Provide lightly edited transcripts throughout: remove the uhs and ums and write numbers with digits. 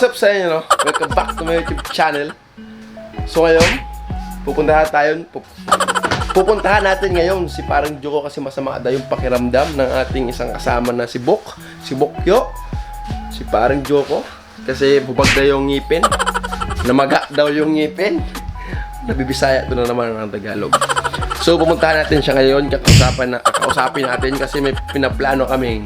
What's up sa inyo, no? Welcome back to my YouTube channel. So ngayon, pupuntahan natin ngayon si parang Joko kasi masama daw yung pakiramdam ng ating isang kasama na si Bokyo. Si parang Joko kasi bubag daw yung ngipin. Namaga daw yung ngipin. Nabibisaya ito na naman ng Tagalog. So pupuntahan natin siya ngayon, kakausapin natin kasi may pinaplano kaming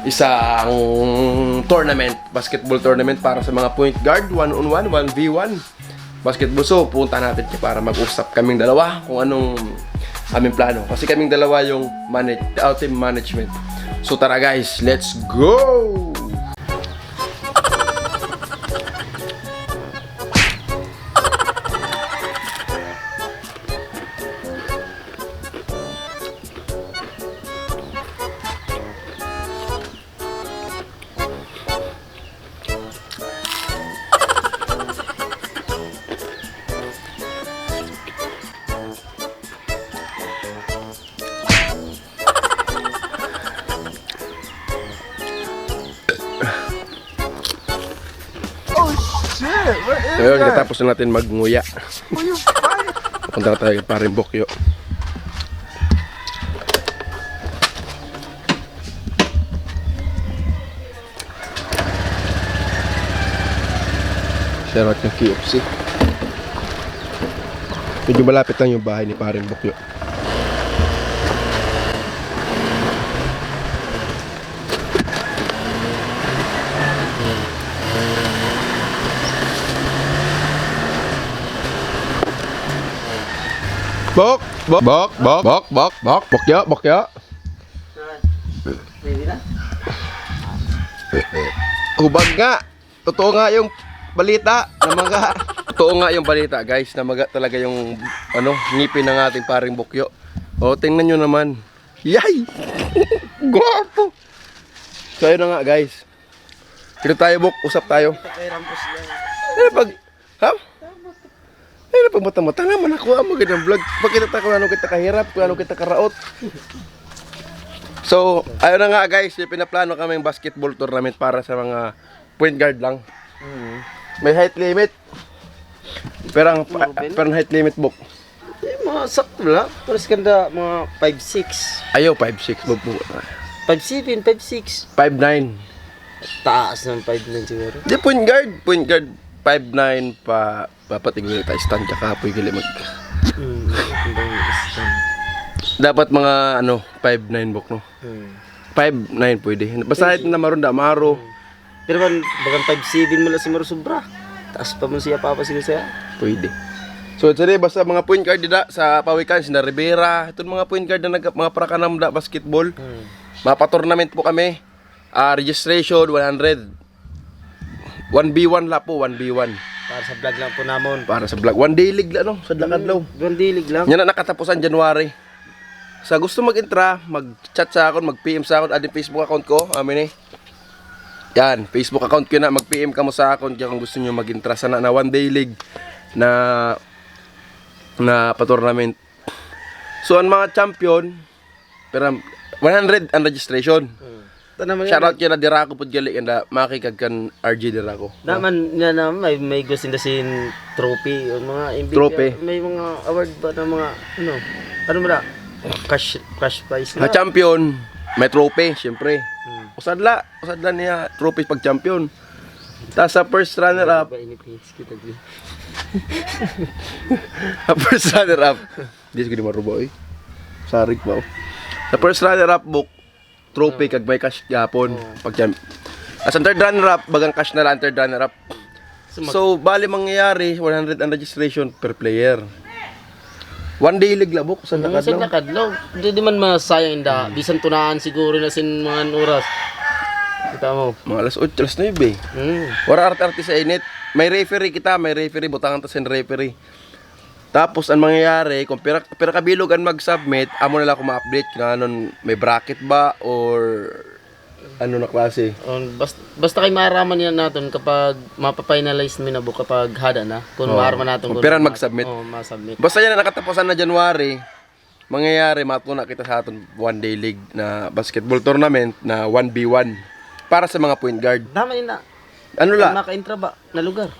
isang tournament, basketball tournament para sa mga point guard, 1-on-1, 1v1 basketball. So pupunta natin para mag-usap kaming dalawa kung anong aming plano, kasi kaming dalawa yung team management. So tara guys, let's go! Ngayon, katapos na natin magnguya. Punta na tayo pa rin Bokyo. Shoutout ng KFC. Medyo malapit lang yung bahay ni Paring Bokyo. Bokyo. Hubag nga. Totoo nga yung balita. Namaga. Totoo nga yung balita, guys. Namaga talaga yung ngipin ng ating Paring Bokyo. O, tingnan nyo naman. Yay! Guwapo! So, ayun na nga, guys. Dito tayo, Bok. Usap tayo. Ay, napagmata-mata naman ako ang magandang vlog. Pakita tayo kung ano kita kahirap, kung ano kita karaot. So, ayun na nga guys, pinaplano kami yung basketball tournament para sa mga point guard lang. May height limit. Pero height limit, Bok. Mga sakto lang. Paras ganda mga 5'6". Ayaw, 5'6", Bok. 5'7", 5'6". 5'9". Taas ng 5'9" siguro. Di, point guard 5'9" pa papatingin tayo stand tsaka apoy gali mag. Dapat mga 5'9", Bok, no? 5'9" pwede. Basta kahit na maro. Pero man, bagang 5'7" mo lang si Maro sobra. Taas pa mo siya papasigil siya. Pwede. So, sorry, basta mga point guard dida sa Pawikan, sina Rivera, itong mga point guard na mga prakanam da basketball. Mapa-tournament po kami. Registration 100. 1v1 la po, 1v1. Para sa vlog lang po namon. Para sa vlog. One day league lang, sa Adlaw. One day league lang. Yan na nakatapusan January. Sa gusto mag-intra, mag-chat sa akin, mag-PM sa akin, adin Facebook account ko, amin eh. Yan, Facebook account ko na, mag-PM ka mo sa akin kung gusto nyo mag-intra sana na one day league na pa-tournament. So, ang mga champion, pero 100 ang registration. Shoutout kaya na Dirako po gali kanda makikagkan RJ Dirako. Naman na may gusto na sin trophy o mga MVP. Trophy. May mga award ba na mga ano ba? Cash prize na. Champion, may trophy, syempre. Usadla niya trophy pag champion. Tapos sa first runner up. First runner up. Di ko di marubo eh. Sarik ba? Sa first runner up book trophy kag may cash yapon pag champ. As third runner up bagang cash na lang third runner up. So bali mangyayari 100 ang registration per player. One day league labok sa nakadlaw. Hindi man masayang inda. Bisan tunaan siguro na sin mga oras. Kita mo. Mga alas 8, alas 9. Wala arte sa init. May referee butangan ta sin referee. Tapos ang mangyayari, kung pera kabilog ang mag-submit, amo na lang kung ma-update kung anon may bracket ba or ano na klase. Basta kay maaraman yan natin kapag mapapinalize mo na kapag hada na. Kung maaraman natin kung pera mag-submit. Ma-submit. Basta yan na nakatapusan na January, mangyayari matuna kita sa aton one day league na basketball tournament na 1v1 para sa mga point guard. Tama yun na. Ano la? Maka-intra ba na lugar?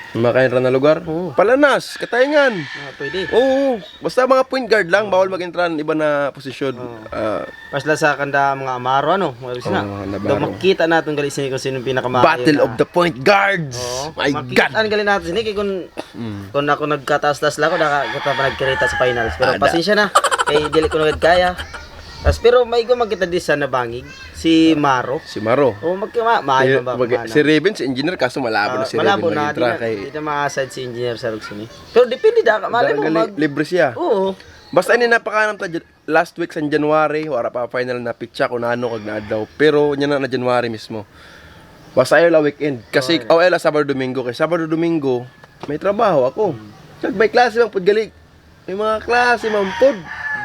Makain na lugar? Oo. Palanas, Katayangan. Pwede. Oo, basta mga point guard lang, bawal mag-entra ng iba na posisyon. Pasla sa kanda mga Amaro ano, mga na. Navarro. Daw makita natin gali sini kung sino pinakamakaya. Battle of the point guards. My God. Makita gali natin sini kay kung ako nagkataas-taas lang ako nakakita pa nagkirita sa finals. Pero pasensya na kay dili ko na kaya. Pero may magkita di sa nabangig si Maro. Si Maro. O maayo ba? Si Raven, si engineer, kaso malabo na si Raven Malabo na, mag-entra di na ma-aside si engineer sa Rugsini. Pero depende da, malay mo libre siya. Oo. Basta ini napakanam ta last week sa January, wala pa final na pitcha kung ano kag naadlaw. Pero nya na January mismo. Basta ayo la weekend kasi la Sabado Domingo kay Sabado Domingo may trabaho ako. Kag may klase lang pud gali. May mga klase man pud.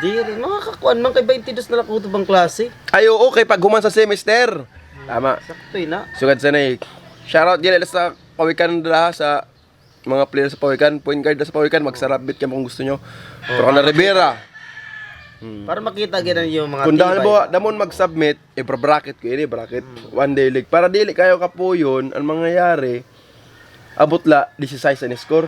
Di rin, mga kakuan man kay 22 na lang ko bang klase. Ay oo, kay pag human sa semester. Tama. Sakto na. Sugad sa nay. Shoutout gali sa Pawikan dala sa mga player sa Pawikan, point guard sa Pawikan, magsarap bit kamo kung gusto nyo. Pero kana Rivera. Para makita gyud yung mga Kung damon mag-submit, bracket ko ini, bracket. One day league. Para dili kayo kapuyon, ang mangyayari, abot la 16 ang score.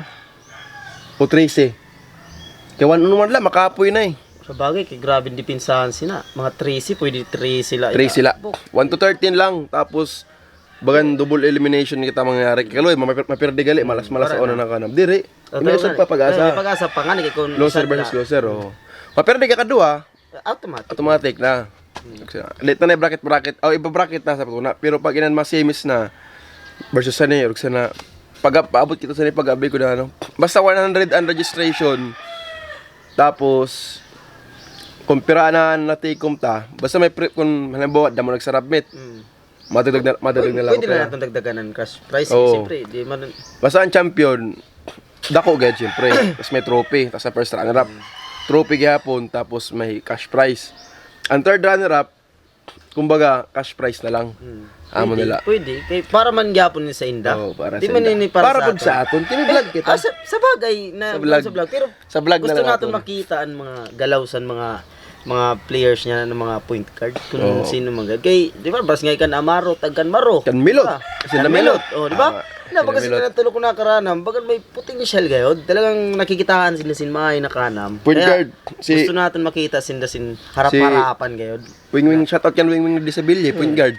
O 13. Kaya naman lang, makapoy na eh. Sa bagay, kay grabe dipinsahan sila. Mga 3 pwede 3 sila. 3 sila. 1 to 13 lang. Tapos, bagan double elimination kita mangyayari. Kaloy, mapirde gali, malas-malas sa una ng kanam. Diri, umilasad pa pag-asa. May pag-asa pa nga, kung Loser versus loser, oh. Mapirde ka kadua, automatic na. Late na bracket. Iba-bracket na sa pagkuna. Pero pag inan mas semis na, versus sa niyo, na, paabot kita sa niyo, pag-abi ko na, ano. Basta 100 ang registration. Tapos, kung piraan na take-home ta, basta may kung halimbawa, damo nagsarabmit, madagdag na lang. Pwede na natin dagdagan ng cash prize. Siyempre, di man. Basta ang champion, dako agad siyempre. Tapos may trophy, tapos sa first runner-up. Trophy gihapon, tapos may cash prize. Ang third runner-up, kumbaga, cash prize na lang. Amo nila. Pwede. Kay para man gyapon ni sa inda. Para di sa man inda. ini Para pud sa aton, tini-vlog kita. Sa bagay na sa vlog. Pero sa vlog gusto na lang natin makita ang mga galawsan mga players niya ng mga point guard kung sino mga kay di ba bas ngay kan Amaro tagkan Maro Kan Milot. Kasi na Milot. Oh, di ba? Na bagas na tulo ko na karanam, bagan may potential gayod. Talagang nakikitaan sila sin maay na kanam. Point guard gusto natin makita sin harap-harapan gayod. Wing shoutout kan wing disability, point guard.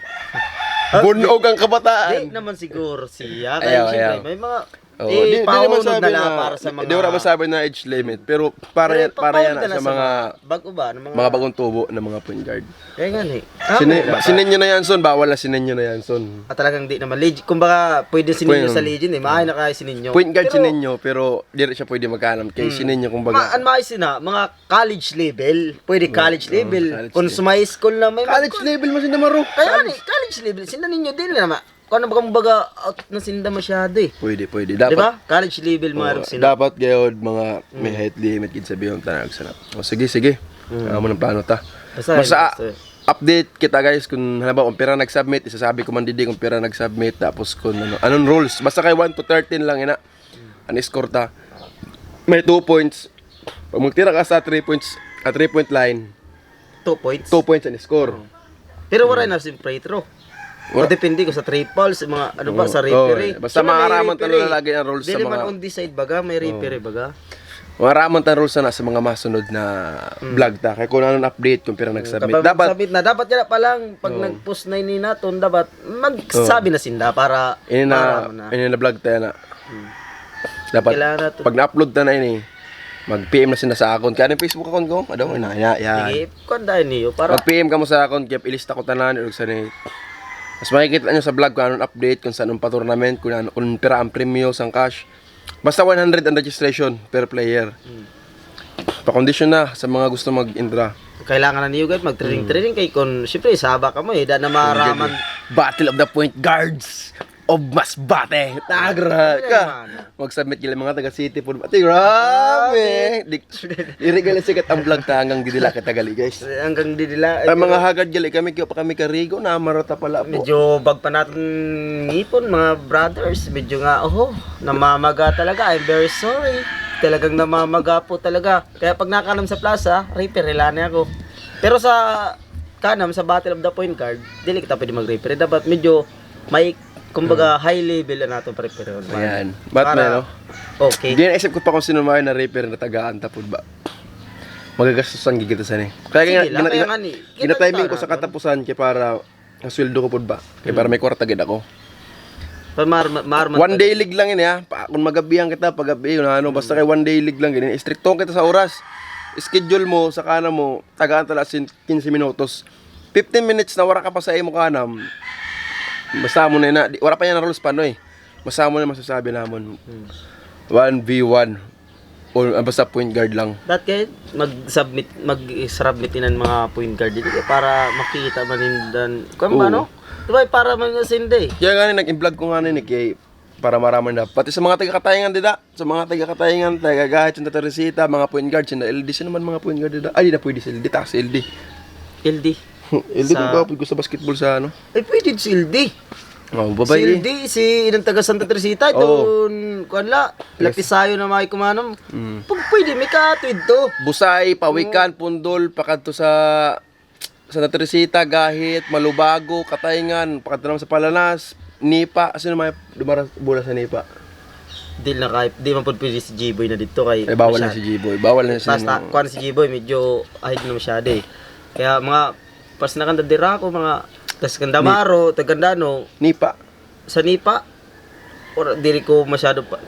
Bunog ang kabataan. Di naman siguro siya. Ayaw. Kaya siyempre, may mga Di naman sabi na para sa mga... Di wala masabi na age limit. Pero para yan sa mga bago ba? Mga bagong tubo ng mga point guard. Kaya nga eh. Sinenyo na yan, son. Bawal na sinenyo na yan, son. Talagang di naman. Kumbaga, pwede sininyo sa Legion eh. Maahay na kaya sininyo. Point guard sinenyo, pero di rin siya pwede magkanam. Kaya sinenyo, kumbaga. Ang maayos na, mga college level. Pwede college level. Kung sa may school na may... College level mo sinamaro. Kaya nga eh, college level. Sina ninyo din naman. Kung ano baga out na sinda masyado eh. Pwede. Dapat, diba? College level mga sila. Dapat gayod mga may height limit kin sabi yung tanag sanap. O sige. Amo ng plano ta. Basta update kita guys kung halimbawa kung pera nag-submit, isasabi ko man didi kung pera nag-submit tapos kung anong rules. Basta kay 1 to 13 lang ina. Ang score ta. May 2 points. Pag magtira ka sa 3 points, at 3 point line, 2 points. 2 points ang score. Pero wala na si free throw. O depende ko sa triples, mga ano ba sa referee. Basta maaraman ta lalagay ang rules sa mga. Dili man on this side baga, may referee baga. Maaraman ta rules na sa mga masunod na vlog ta. Kaya kung anong update kung pira nag-submit. Dapat yan pa lang pag nag-post na ini naton dapat magsabi na sinda para ini na vlog ta na. Dapat pag na-upload ta na ini mag-PM na sila sa account. Kaya yung Facebook account ko, Sige, kanda niyo para mag-PM ka mo sa account, kaya ilista ko tanan og sa ni. Mas makikita nyo sa vlog kung anong update, kung saan pa tournament, kung pira ang premium, sang cash. Basta 100 ang registration per player. Pa-condition na sa mga gusto mag-indra. Kailangan na niyo guys mag-training kay kung syempre saba ka mo da na maraman Battle of the Point Guards of Masbate. Tagra ka. Mag-submit gila mga taga City po. Ate, grabe. Irigal sikat ang vlog ta hanggang didila kita gali guys. Hanggang didila. Ang mga hagad gali kami kaya pa kami karigo na marata pala po. Medyo bag pa natin ngipon mga brothers. Medyo nga namamaga talaga. I'm very sorry. Talagang namamaga po talaga. Kaya pag nakanam sa plaza, referee ako. Pero sa kanam sa Battle of the Point Guard, dili kita pwede mag-referee. Dapat medyo may Kumbaga, high level na natin prepare. Ayan. Batman, no? Okay. Hindi na isip ko pa kung sino mga na repair na taga-anta po ba. Magagastos ang gigitasan eh. Kaya Sige lang, kaya nga ni. gina-timing ko sa katapusan kaya para ang sweldo ko po ba. Kaya para may kwarta gid ako. One day league lang yun ha. Kung magabihan kita, pagabi, ano, basta kay one day league lang yun. Istriktong kita sa oras. Schedule mo, sa kanam mo, tagaan tala 15 minutos. 15 minutes na wala ka pa sa imo kanam. Basta mo na yun. Wala pa yan na rules pa no eh. Basta mo na masasabi namon. 1v1. O basta point guard lang. Dati mag-submit ng mga point guard dito para makita man din. Kung ba no? Diba para man sindi. Kaya nga nag-vlog ko nga ni kay para maraman na. Pati sa mga taga-katayangan dida, sa mga taga-katayangan, taga-gahit, yung Teresita, mga point guard, yung LD, sino naman mga point guard dida? Ay, di na pwede si LD, takas si LD. LD. LD kung kapag ko sa basketball sa ano? Ay, pwede si LD. Oh, Si babay eh. LD, si inang taga Santa Teresita, doon, kuanla, lapisayo na may kumanam. Pwede, may katwid to. Busay, Pawikan, Pundol, pakadto sa Santa Teresita, Gahit, Malubago, Katayngan, pakadto naman sa Palanas, Nipa, sino may dumara sa Nipa? Di man po pwede si G-Boy na dito kay Eh, bawal na si G-Boy, bawal na si basta kuan si G-Boy medyo ahid na masyado eh. Kaya mga pas nakandadira ko mga tas Kandamaro, Tagandano, Nipa. sa Nipa or diri ko masyado pa.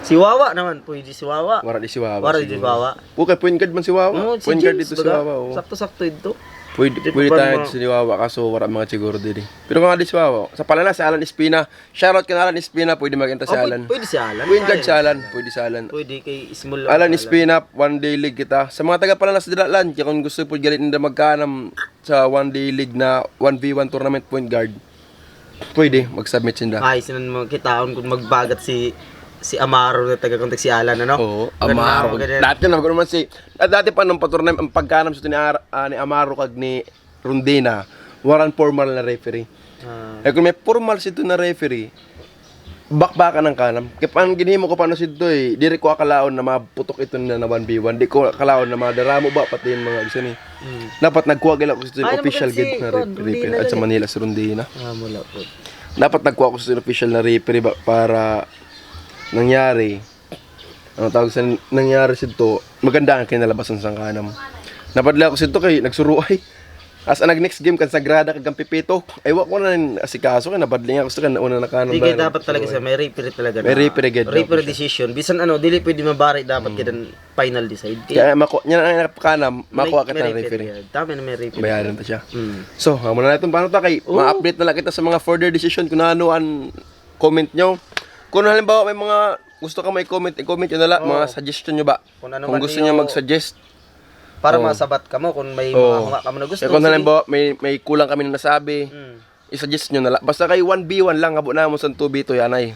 Si Wawa naman pwede si Wawa. Wara di si Wawa. Wara di si Wawa. Okay, point guard man si Wawa. Oo, Point guard dito si Wawa. Oh. Sakto-sakto ito. Pwede tayo si Wawa kaso wala mga siguro din. Pero kung nga di si Wawa, sa Palanas si Alan Espina. Shoutout ka na Alan Espina, pwede magenta si Alan. Pwede si Alan. Point guard si Alan, pwede si Alan. Pwede kay Small Alan Espina, one day league kita. Sa mga taga Palanas dilalan, kaya kung gusto po galit na magkanam sa one day league na 1v1 tournament point guard. Pwede mag-submit sinda. Ay, sinan mo kitaon kung magbagat si Amaro na taga-contact si Alan, ano? Oo, Amaro. Dati na naman dati pa nung patornay ang pagkanam sa ni Amaro kag ni Rondina, waran formal na referee. Eh kung may formal sito na referee, bakbakan ng kanam. Kaya paano ginhimo ko paano sito eh, diri ko akalaon na maputok ito na 1v1. Di ko akalaon na madaramo ba pati yung mga gusto ni. Dapat nagkuha gila ko sa official gate na referee at sa Manila sa Rondina. Wala po. Dapat nagkuha ko sa official na referee para nangyari ano tawag sa nangyari sito maganda ang kinalabasan sa kanam. Napadla ko sito kay nagsuruay. As nag next game kan Sagrada kag Pipito. Ay wa ko na asikaso kay nabadling ako sa kan una na kanam. Sige, dapat talaga siya may referee talaga. May referee gid. Referee decision. Bisan ano, dili pwede mabari dapat kidan final decide. Kaya nya na kanam makuha ka ng referee. Tama na may referee. Bayaran ta siya. So, amo na natin paano ta kay ma-update na lang kita sa mga further decision kung ano ang comment nyo. Kung halimbawa may mga gusto ka may comment, i-comment nyo na lang mga suggestion nyo ba. Kung ano Kung man gusto niyo mag-suggest. para masabat ka mo kung may mga hunga ka mo na gusto. Kung halimbawa may kulang kami na nasabi, i-suggest nyo na lang. Basta kay 1v1 lang abo na mo sa 2v2 yanay.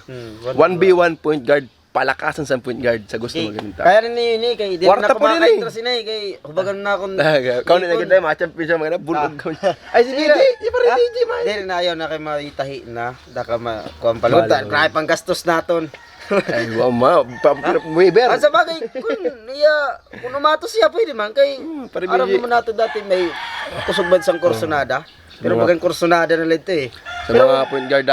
1v1 point guard, palakasan sa point guard sa gusto maganda. Kaya rin ni kay di Kwarta na pa rin kumakain kasi na kay hubagan na akong Kau na naganda ma-champion siya mga bulog ka. Ay si DJ, di pa rin DJ man. Dili na ayaw na kay maitahi na daka kuan palutan. Grabe pang gastos naton. Ay wow ma, Weber. Sa bagay, kung umatos siya, pwede man. Kay, aram naman nato dati may kusugbad sang kursonada. Pero bagang kursonada na lang ito eh. Sa mga point guard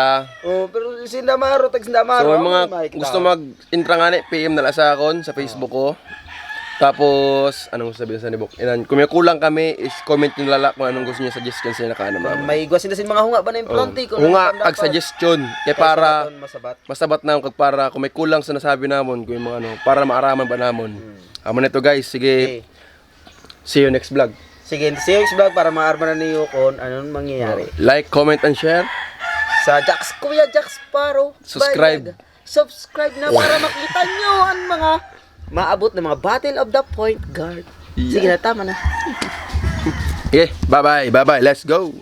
pero Sindamaro, tag Sindamaro. So mga gusto mag-intra nga ni, PM na lang sa akon sa Facebook ko. Tapos, anong sabihin sa nibok? Kung may kulang kami, is comment nyo lala kung anong gusto nyo suggestion sa nakaano naman. May igwasin na sin mga hunga ba na implante? Hunga, kag-suggestion. Kaya para, masabat. masabat na kag para, kung may kulang sa nasabi namon, kung yung mga ano, para maaraman ba namon. Amo na ito guys, sige. See you next vlog. Sige, see you next vlog para maarman na niyo kung anong mangyayari. Like, comment, and share. Sa Kuya Jax Paro. Subscribe. Subscribe na para makita nyo ang mga maabot na mga Battle of the Point Guard. Sige na, tama na. Okay, bye-bye, let's go.